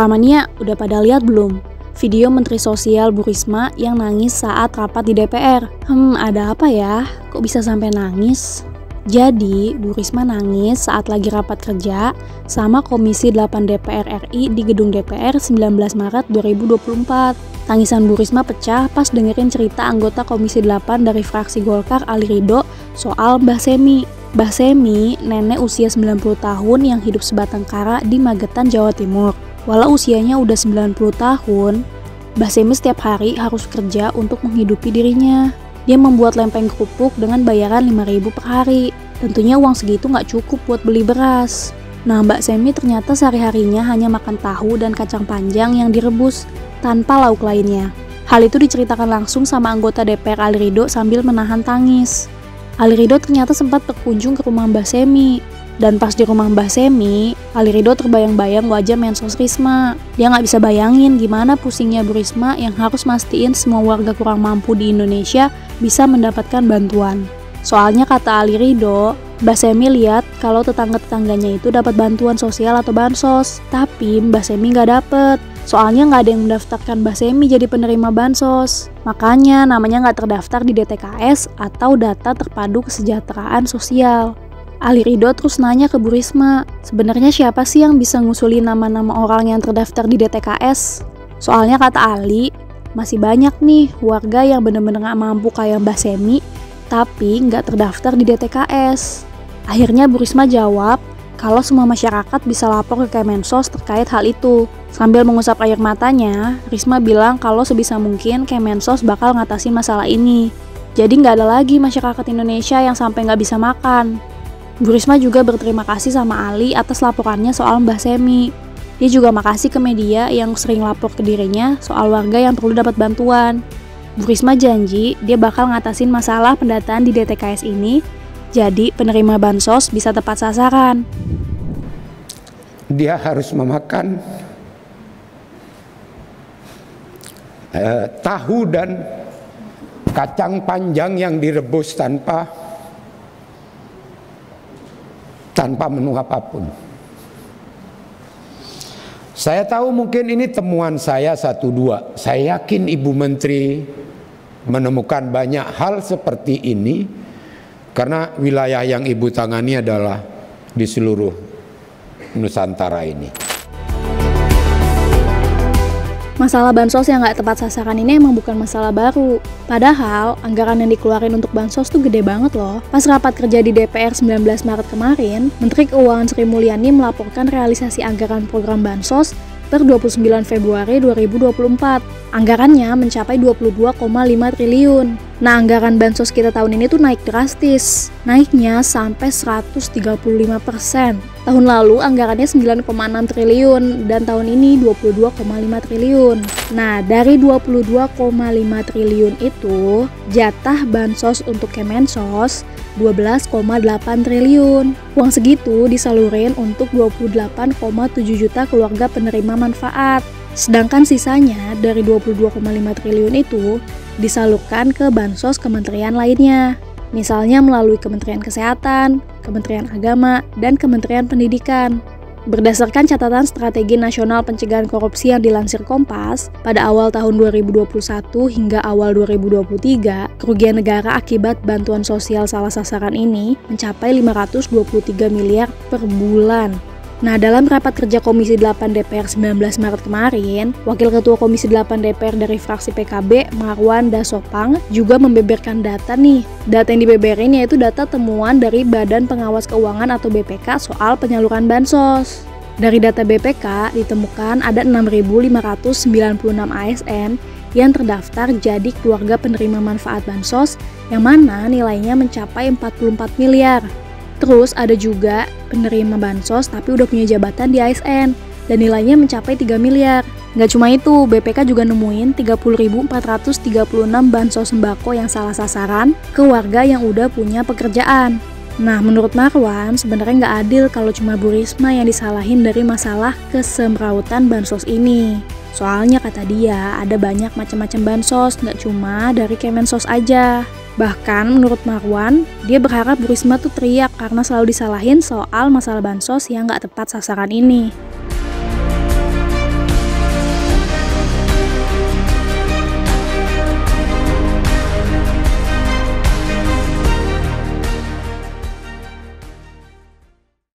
Mania, udah pada lihat belum? Video Menteri Sosial Bu Risma yang nangis saat rapat di DPR. Ada apa ya? Kok bisa sampai nangis? Jadi, Bu Risma nangis saat lagi rapat kerja sama Komisi 8 DPR RI di gedung DPR 19 Maret 2024. Tangisan Bu Risma pecah pas dengerin cerita anggota Komisi 8 dari fraksi Golkar Ali Ridho soal Mbah Semi. Mbah Semi, nenek usia 90 tahun yang hidup sebatang kara di Magetan, Jawa Timur. Walau usianya udah 90 tahun, Mbah Semi setiap hari harus kerja untuk menghidupi dirinya. Dia membuat lempeng kerupuk dengan bayaran 5.000 per hari. Tentunya uang segitu nggak cukup buat beli beras. Nah, Mbak Semi ternyata sehari-harinya hanya makan tahu dan kacang panjang yang direbus tanpa lauk lainnya. Hal itu diceritakan langsung sama anggota DPR Ali Ridho sambil menahan tangis. Ali Ridho ternyata sempat berkunjung ke rumah Mbah Semi. Dan pas di rumah Mbah Semi, Ali Ridho terbayang-bayang wajah Mensos Risma. Dia nggak bisa bayangin gimana pusingnya Bu Risma yang harus mastiin semua warga kurang mampu di Indonesia bisa mendapatkan bantuan. Soalnya kata Ali Ridho, Mbah Semi lihat kalau tetangga-tetangganya itu dapat bantuan sosial atau bansos, tapi Mbah Semi nggak dapet. Soalnya nggak ada yang mendaftarkan Mbah Semi jadi penerima bansos. Makanya namanya nggak terdaftar di DTKS atau Data Terpadu Kesejahteraan Sosial. Ali Ridho terus nanya ke Bu Risma, sebenarnya siapa sih yang bisa ngusulin nama-nama orang yang terdaftar di DTKS? Soalnya kata Ali, masih banyak nih warga yang bener-bener gak mampu kayak Mbah Semi, tapi nggak terdaftar di DTKS. Akhirnya Bu Risma jawab, kalau semua masyarakat bisa lapor ke Kemensos terkait hal itu. Sambil mengusap air matanya, Risma bilang kalau sebisa mungkin Kemensos bakal ngatasin masalah ini. Jadi nggak ada lagi masyarakat Indonesia yang sampai nggak bisa makan. Bu Risma juga berterima kasih sama Ali atas laporannya soal Mbah Semi. Dia juga makasih ke media yang sering lapor ke dirinya soal warga yang perlu dapat bantuan. Bu Risma janji dia bakal ngatasin masalah pendataan di DTKS ini, jadi penerima bansos bisa tepat sasaran. Dia harus memakan tahu dan kacang panjang yang direbus tanpa menu apapun. Saya tahu mungkin ini temuan saya 1-2. Saya yakin Ibu Menteri menemukan banyak hal seperti ini karena wilayah yang Ibu tangani adalah di seluruh Nusantara ini. Masalah bansos yang nggak tepat sasaran ini emang bukan masalah baru. Padahal, anggaran yang dikeluarin untuk bansos tuh gede banget loh. Pas rapat kerja di DPR 19 Maret kemarin, Menteri Keuangan Sri Mulyani melaporkan realisasi anggaran program bansos per 29 Februari 2024. Anggarannya mencapai 22,5 triliun. Nah, anggaran bansos kita tahun ini tuh naik drastis. Naiknya sampai 135%. Tahun lalu anggarannya 9,6 triliun dan tahun ini 22,5 triliun. Nah, dari 22,5 triliun itu, jatah bansos untuk Kemensos 12,8 triliun. Uang segitu disalurin untuk 28,7 juta keluarga penerima manfaat. Sedangkan sisanya dari 22,5 triliun itu disalurkan ke bansos kementerian lainnya. Misalnya melalui Kementerian Kesehatan, Kementerian Agama, dan Kementerian Pendidikan. Berdasarkan catatan Strategi Nasional Pencegahan Korupsi yang dilansir Kompas, pada awal tahun 2021 hingga awal 2023, kerugian negara akibat bantuan sosial salah sasaran ini mencapai 523 miliar per bulan. Nah, dalam rapat kerja Komisi 8 DPR 19 Maret kemarin, Wakil Ketua Komisi 8 DPR dari fraksi PKB, Marwan Dasopang, juga membeberkan data nih. Data yang dibeberin yaitu data temuan dari Badan Pengawas Keuangan atau BPK soal penyaluran bansos. Dari data BPK ditemukan ada 6.596 ASN yang terdaftar jadi keluarga penerima manfaat bansos, yang mana nilainya mencapai 44 miliar. Terus ada juga penerima bansos tapi udah punya jabatan di ASN dan nilainya mencapai 3 miliar. Nggak cuma itu, BPK juga nemuin 30.436 bansos sembako yang salah sasaran ke warga yang udah punya pekerjaan. Nah, menurut Marwan, sebenarnya nggak adil kalau cuma Bu Risma yang disalahin dari masalah kesemrautan bansos ini. Soalnya kata dia, ada banyak macam-macam bansos, nggak cuma dari Kemensos aja. Bahkan menurut Marwan, dia berharap Bu Risma tuh teriak karena selalu disalahin soal masalah bansos yang nggak tepat sasaran ini.